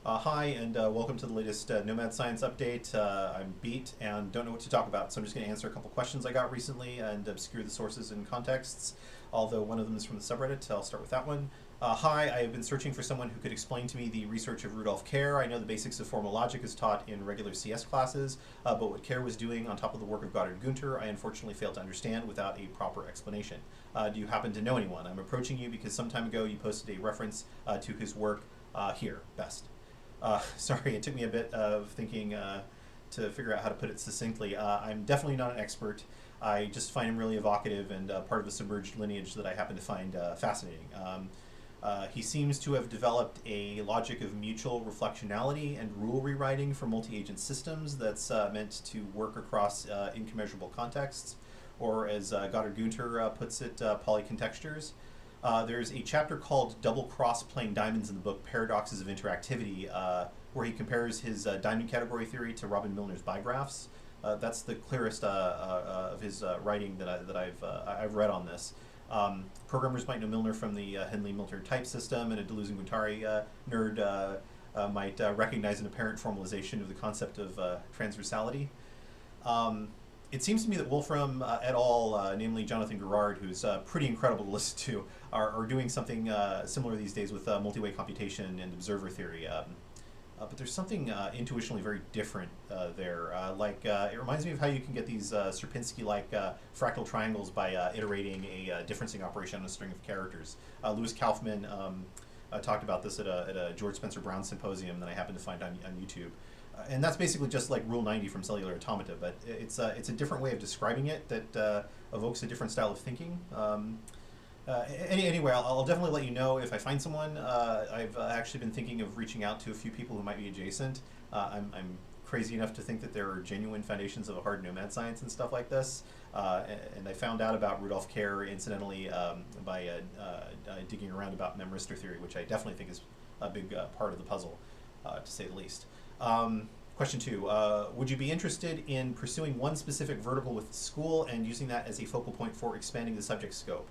Hi, and welcome to the latest Nomad Science update. I'm Beat and don't know what to talk about, so I'm just going to answer a couple questions I got recently and obscure the sources and contexts, although one of them is from the subreddit, so I'll start with that one. Hi, I have been searching for someone who could explain to me the research of Rudolf Kerr. I know the basics of formal logic is taught in regular CS classes, but what Kerr was doing on top of the work of Goddard Gunter, I unfortunately failed to understand without a proper explanation. Do you happen to know anyone? I'm approaching you because some time ago you posted a reference to his work here, best. Sorry, it took me a bit of thinking to figure out how to put it succinctly. I'm definitely not an expert. I just find him really evocative and part of a submerged lineage that I happen to find fascinating. He seems to have developed a logic of mutual reflectionality and rule rewriting for multi-agent systems that's meant to work across incommensurable contexts, or as Goddard Gunter puts it, polycontextures. There's a chapter called Double Cross Playing Diamonds in the book Paradoxes of Interactivity, where he compares his diamond category theory to Robin Milner's bigraphs. That's the clearest of his writing that I've read on this. Programmers might know Milner from the Henle-Milner type system, and a Deleuze-Guattari nerd might recognize an apparent formalization of the concept of transversality. Um, it seems to me that Wolfram et al., namely Jonathan Gerard, who's pretty incredible to listen to, are doing something similar these days with multi-way computation and observer theory. But there's something intuitionally very different there. It reminds me of how you can get these Sierpinski-like fractal triangles by iterating a differencing operation on a string of characters. Louis Kaufman talked about this at a George Spencer Brown symposium that I happened to find on YouTube. And that's basically just like Rule 90 from Cellular Automata, but it's a different way of describing it that evokes a different style of thinking. Anyway, I'll definitely let you know if I find someone. I've actually been thinking of reaching out to a few people who might be adjacent. I'm crazy enough to think that there are genuine foundations of a hard nomad science and stuff like this. And I found out about Rudolf Kerr, incidentally, by digging around about memristor theory, which I definitely think is a big part of the puzzle, to say the least. Question two, would you be interested in pursuing one specific vertical with the school and using that as a focal point for expanding the subject scope?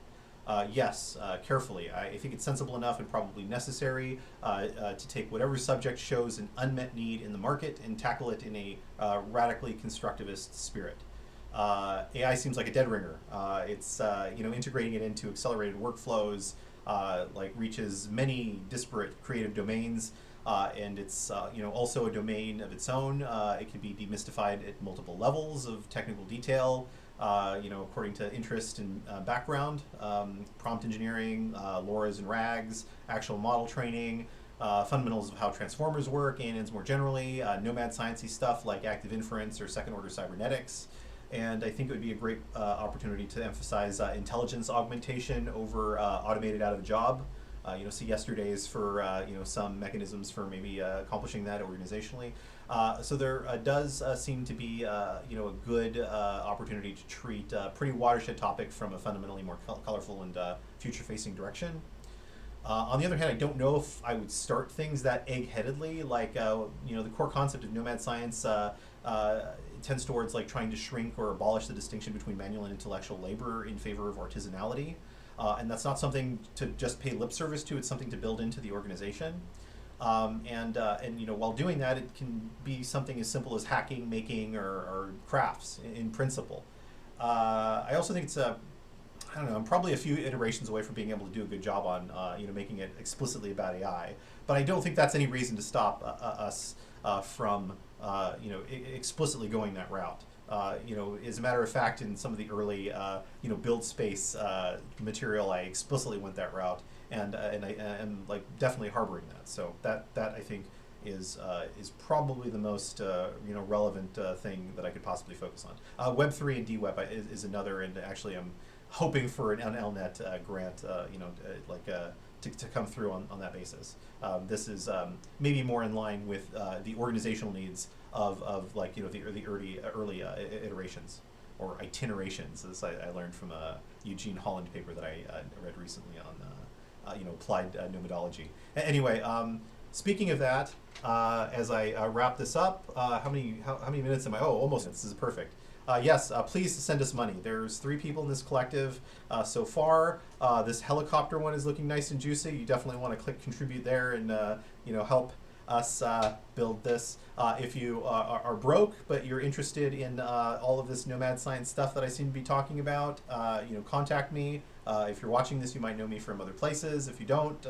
Yes, carefully. I think it's sensible enough and probably necessary to take whatever subject shows an unmet need in the market and tackle it in a radically constructivist spirit. AI seems like a dead ringer. It's integrating it into accelerated workflows, reaches many disparate creative domains, and it's also a domain of its own. It can be demystified at multiple levels of technical detail. According to interest and background, prompt engineering, LoRa's and RAGs, actual model training, fundamentals of how transformers work, ANNs more generally, nomad sciencey stuff like active inference or second order cybernetics. And I think it would be a great opportunity to emphasize intelligence augmentation over automated out of a job. See yesterday's for some mechanisms for maybe accomplishing that organizationally. So there does seem to be a good opportunity to treat a pretty watershed topic from a fundamentally more colorful and future-facing direction. On the other hand, I don't know if I would start things that egg-headedly. The core concept of nomad science tends towards trying to shrink or abolish the distinction between manual and intellectual labor in favor of artisanality. And that's not something to just pay lip service to. It's something to build into the organization. While doing that, it can be something as simple as hacking, making, or crafts in principle. I also think it's I don't know. I'm probably a few iterations away from being able to do a good job on making it explicitly about AI. But I don't think that's any reason to stop us from explicitly going that route. As a matter of fact, in some of the early build space material, I explicitly went that route, and I am definitely harboring that. So that I think is probably the most relevant thing that I could possibly focus on. Web3 and DWeb is another, and actually I'm hoping for an LNet grant, to come through on that basis. This is maybe more in line with the organizational needs of the early iterations or itinerations, as I learned from a Eugene Holland paper that I read recently on applied nomadology. Anyway, speaking of that, as I wrap this up, how many minutes am I? Oh, almost. This is perfect. Yes, please send us money. There's 3 people in this collective so far. This helicopter one is looking nice and juicy. You definitely want to click contribute there and help us build this. If you are broke but you're interested in all of this Nomad Science stuff that I seem to be talking about, contact me. If you're watching this, you might know me from other places. If you don't,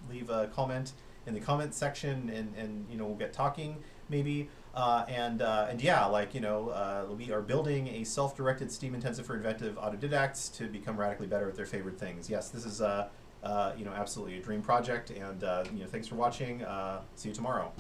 leave a comment in the comment section, and we'll get talking maybe. We are building a self-directed STEAM intensive for inventive autodidacts to become radically better at their favorite things. Yes, this is absolutely a dream project, and thanks for watching. See you tomorrow.